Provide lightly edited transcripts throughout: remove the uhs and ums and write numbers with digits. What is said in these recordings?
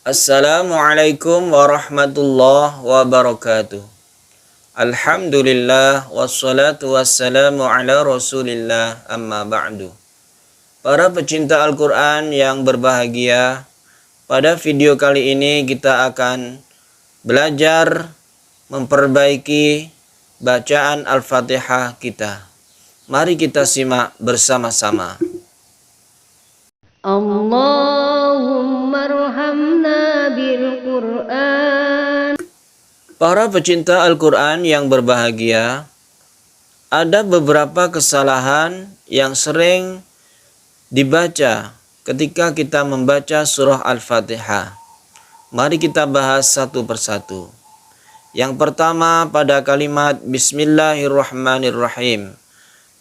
Assalamualaikum warahmatullahi wabarakatuh. Alhamdulillah wassalatu wassalamu ala rasulillah amma ba'du. Para pecinta Al-Quran yang berbahagia, pada video kali ini kita akan belajar memperbaiki bacaan Al-Fatihah kita. Mari kita simak bersama-sama. Allahumma arhamna bil Qur'an. Para pecinta Al-Quran yang berbahagia, ada beberapa kesalahan yang sering dibaca ketika kita membaca surah Al-Fatihah. Mari kita bahas satu persatu. Yang pertama, pada kalimat Bismillahirrahmanirrahim.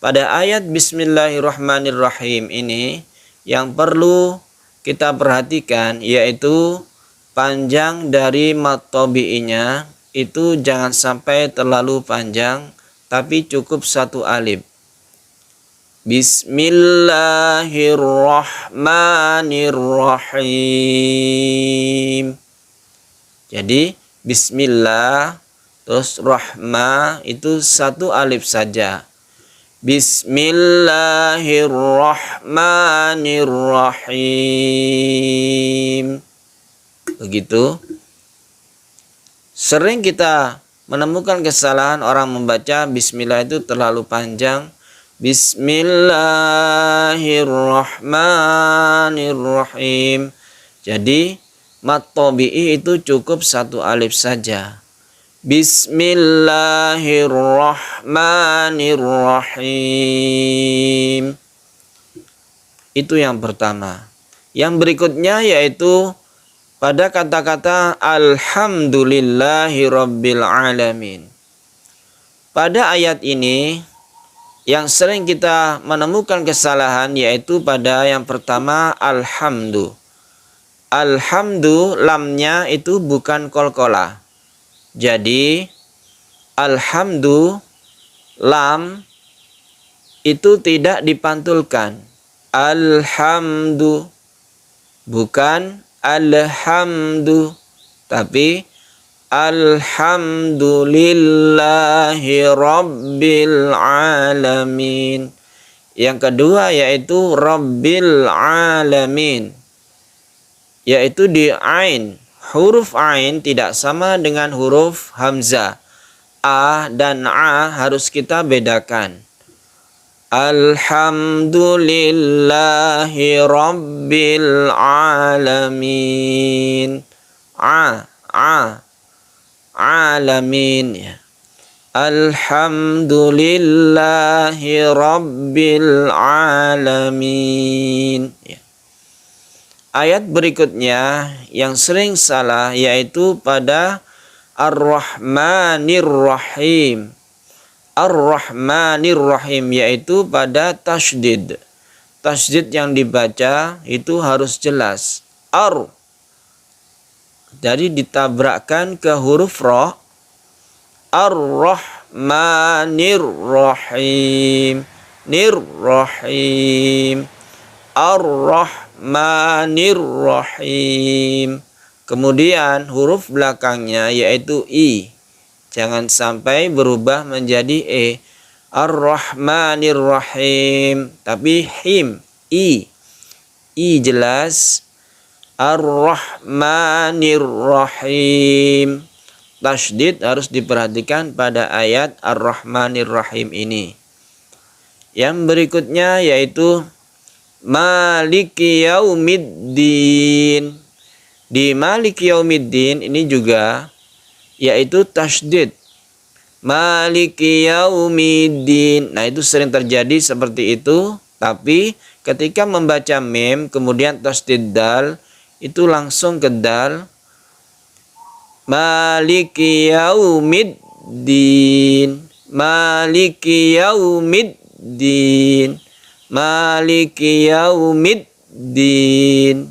Pada ayat Bismillahirrahmanirrahim ini, yang perlu kita perhatikan yaitu panjang dari mad tabi'inya itu jangan sampai terlalu panjang, tapi cukup satu alif. Bismillahirrahmanirrahim. Jadi Bismillah terus Rahma itu satu alif saja. Bismillahirrahmanirrahim. Begitu. Sering kita menemukan kesalahan orang membaca Bismillah itu terlalu panjang. Bismillahirrahmanirrahim. Jadi mad tabi'i itu cukup satu alif saja. Bismillahirrahmanirrahim. Itu yang pertama. Yang berikutnya yaitu pada kata-kata Alhamdulillahirabbil alamin. Pada ayat ini yang sering kita menemukan kesalahan yaitu pada yang pertama alhamdu. Alhamdu lamnya itu bukan qalqalah. Jadi alhamdu lam itu tidak dipantulkan. Alhamdu bukan alhamdu, tapi alhamdulillahi rabbil alamin. Yang kedua yaitu rabbil alamin, yaitu di ain. Huruf ain tidak sama dengan huruf hamzah. A dan a harus kita bedakan. Alhamdulillahi rabbil alamin. Alamin ya. Alhamdulillahi rabbil alamin ya. Ayat berikutnya yang sering salah yaitu pada Ar-Rahmanir-Rahim. Ar-Rahmanir-Rahim yaitu pada tasydid. Tasydid yang dibaca itu harus jelas. Ar. Jadi ditabrakkan ke huruf ra. Ar-Rahmanir-Rahim. Nir-Rahim. Ar-Rahmanir-Rahim. Kemudian huruf belakangnya yaitu i. Jangan sampai berubah menjadi e. Ar-Rahmanir-Rahim. Tapi him. I. I jelas. Ar-Rahmanir-Rahim. Tasydid harus diperhatikan pada ayat Ar-Rahmanir-Rahim ini. Yang berikutnya yaitu Maliki Yaumiddin. Di Maliki Yaumiddin ini juga yaitu tasydid. Maliki Yaumiddin. Nah, itu sering terjadi seperti itu, tapi ketika membaca mim kemudian tasydid dal itu langsung ke dal. Maliki Yaumiddin. Maliki Yaumiddin. Maliki Yaumiddin.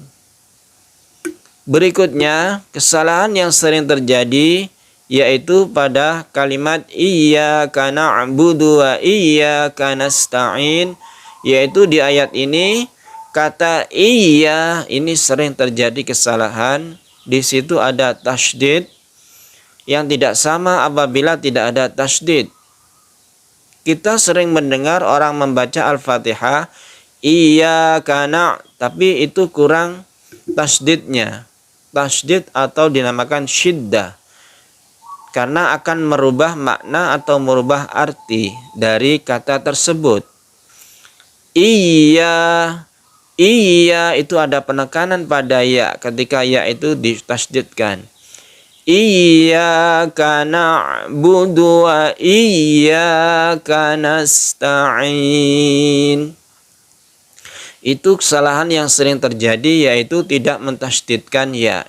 Berikutnya, kesalahan yang sering terjadi yaitu pada kalimat iyyaka na'budu wa iyyaka nasta'in, yaitu di ayat ini kata iya ini sering terjadi kesalahan di situ ada tasydid, yang tidak sama apabila tidak ada tasydid. Kita sering mendengar orang membaca Al-Fatihah iyyaka tapi itu kurang tasydidnya. Tasydid atau dinamakan syiddah, karena akan merubah makna atau merubah arti dari kata tersebut. Iya itu ada penekanan pada ya ketika ya itu ditasydidkan. Iyyaka na'budu wa iyyaka nasta'in. Itu kesalahan yang sering terjadi, yaitu tidak mentasydidkan ya.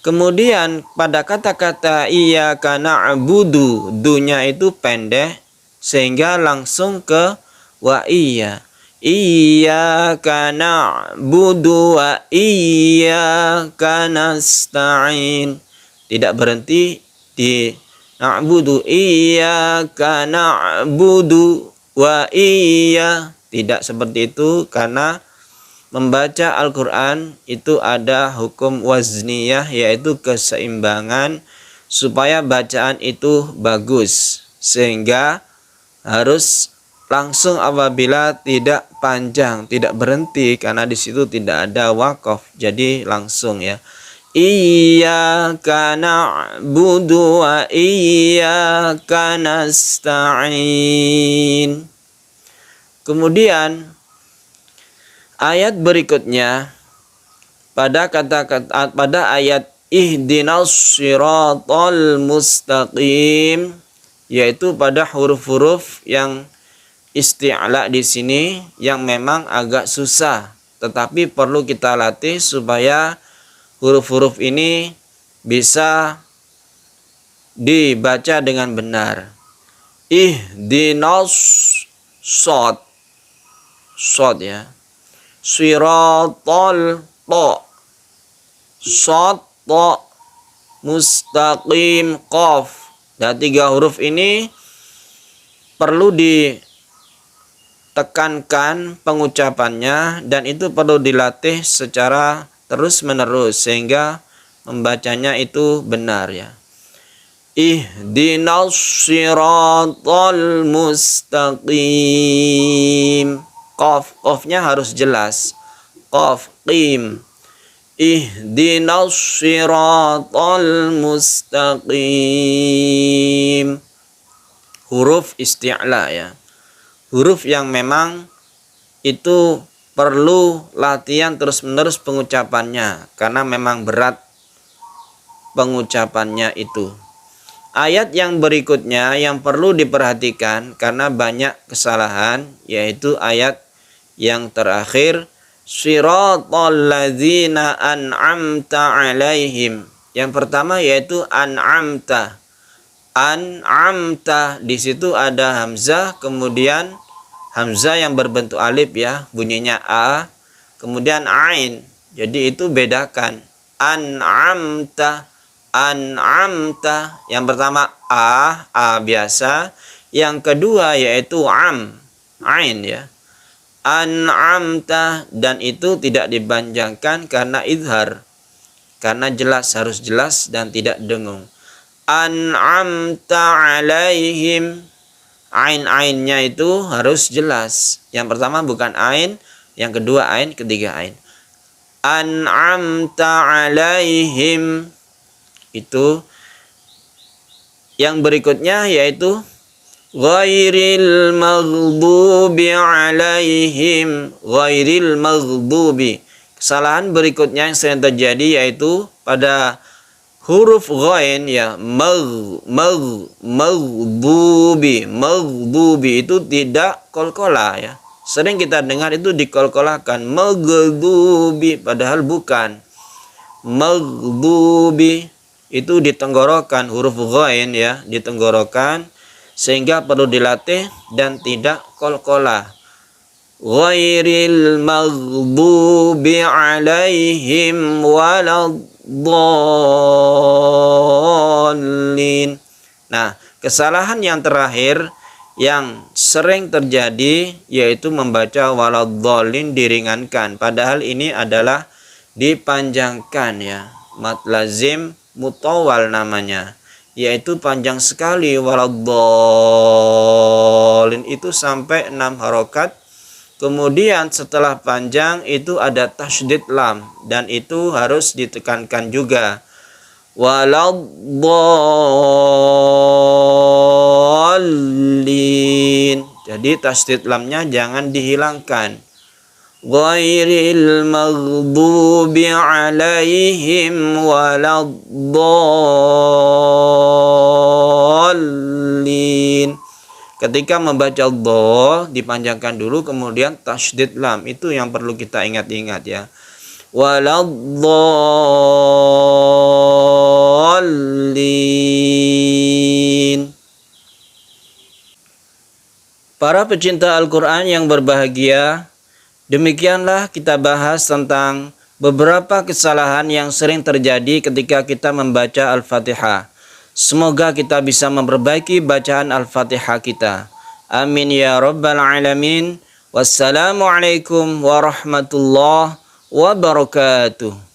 Kemudian pada kata-kata iyyaka na'budu, dunya itu pendek sehingga langsung ke wa iya. Iyyaka na'budu wa iyyaka nasta'in. Tidak berhenti di na'budu, iyyaka na'budu wa iya. Tidak seperti itu, karena membaca Al-Quran itu ada hukum wazniyah, yaitu keseimbangan supaya bacaan itu bagus, sehingga harus langsung apabila tidak panjang, tidak berhenti, karena di situ tidak ada waqaf, jadi langsung ya. Iyyaka na'budu wa iyyaka nasta'in. Kemudian ayat berikutnya pada ayat ihdinas siratal mustaqim, yaitu pada huruf-huruf yang isti'la di sini yang memang agak susah, tetapi perlu kita latih supaya huruf-huruf ini bisa dibaca dengan benar. Ihdinas shad ya. Siratal to, shad to, mustaqim qaf. Dan 3 huruf ini perlu ditekankan pengucapannya, dan itu perlu dilatih secara terus-menerus sehingga membacanya itu benar ya. Ihdinas siratal mustaqim. Qafnya harus jelas. Qaf, qim. Ihdinas siratal mustaqim. Huruf isti'la ya. Huruf yang memang itu perlu latihan terus-menerus pengucapannya, karena memang berat pengucapannya itu. Ayat yang berikutnya yang perlu diperhatikan karena banyak kesalahan, yaitu ayat yang terakhir, siratal ladzina an'amta alaihim. Yang pertama yaitu an'amta. An'amta, di situ ada hamzah, kemudian hamzah yang berbentuk alif ya, bunyinya a, kemudian ain. Jadi itu bedakan. An'amta, an'amta. Yang pertama a biasa. Yang kedua yaitu ain ya. An'amta, dan itu tidak dipanjangkan karena idhar. Karena jelas, harus jelas dan tidak dengung. An'amta alaihim. Ainnya itu harus jelas. Yang pertama bukan ain, yang kedua ain, ketiga ain. An'amta alaihim. Itu. Yang berikutnya yaitu ghairil maghdubi alaihim. Ghairil maghdubi. Kesalahan berikutnya yang sering terjadi yaitu pada huruf ghain ya, maghdubi itu tidak qalqalah ya. Sering kita dengar itu dikolkolahkan, maghdubi, padahal bukan. Maghdubi itu ditenggorokan, huruf ghain ya, ditenggorokan, sehingga perlu dilatih dan tidak qalqalah. Ghairil maghdubi alaihim waladdallin. Nah, kesalahan yang terakhir yang sering terjadi yaitu membaca waladdallin diringankan, padahal ini adalah dipanjangkan ya. mad lazim mutawal namanya, yaitu panjang sekali, waladdallin itu sampai 6 harokat. Kemudian setelah panjang itu ada tasydid lam, dan itu harus ditekankan juga, waladdallin. Jadi tasydid lamnya jangan dihilangkan. Ghairil maghdubi alaihim waladdallin. Ketika membaca dha dipanjangkan dulu, kemudian tasydid lam, itu yang perlu kita ingat-ingat ya. Waladdallin. Para pecinta Al-Quran yang berbahagia, demikianlah kita bahas tentang beberapa kesalahan yang sering terjadi ketika kita membaca Al-Fatihah. Semoga kita bisa memperbaiki bacaan Al-Fatihah kita. Amin ya rabbal alamin. Wassalamualaikum warahmatullahi wabarakatuh.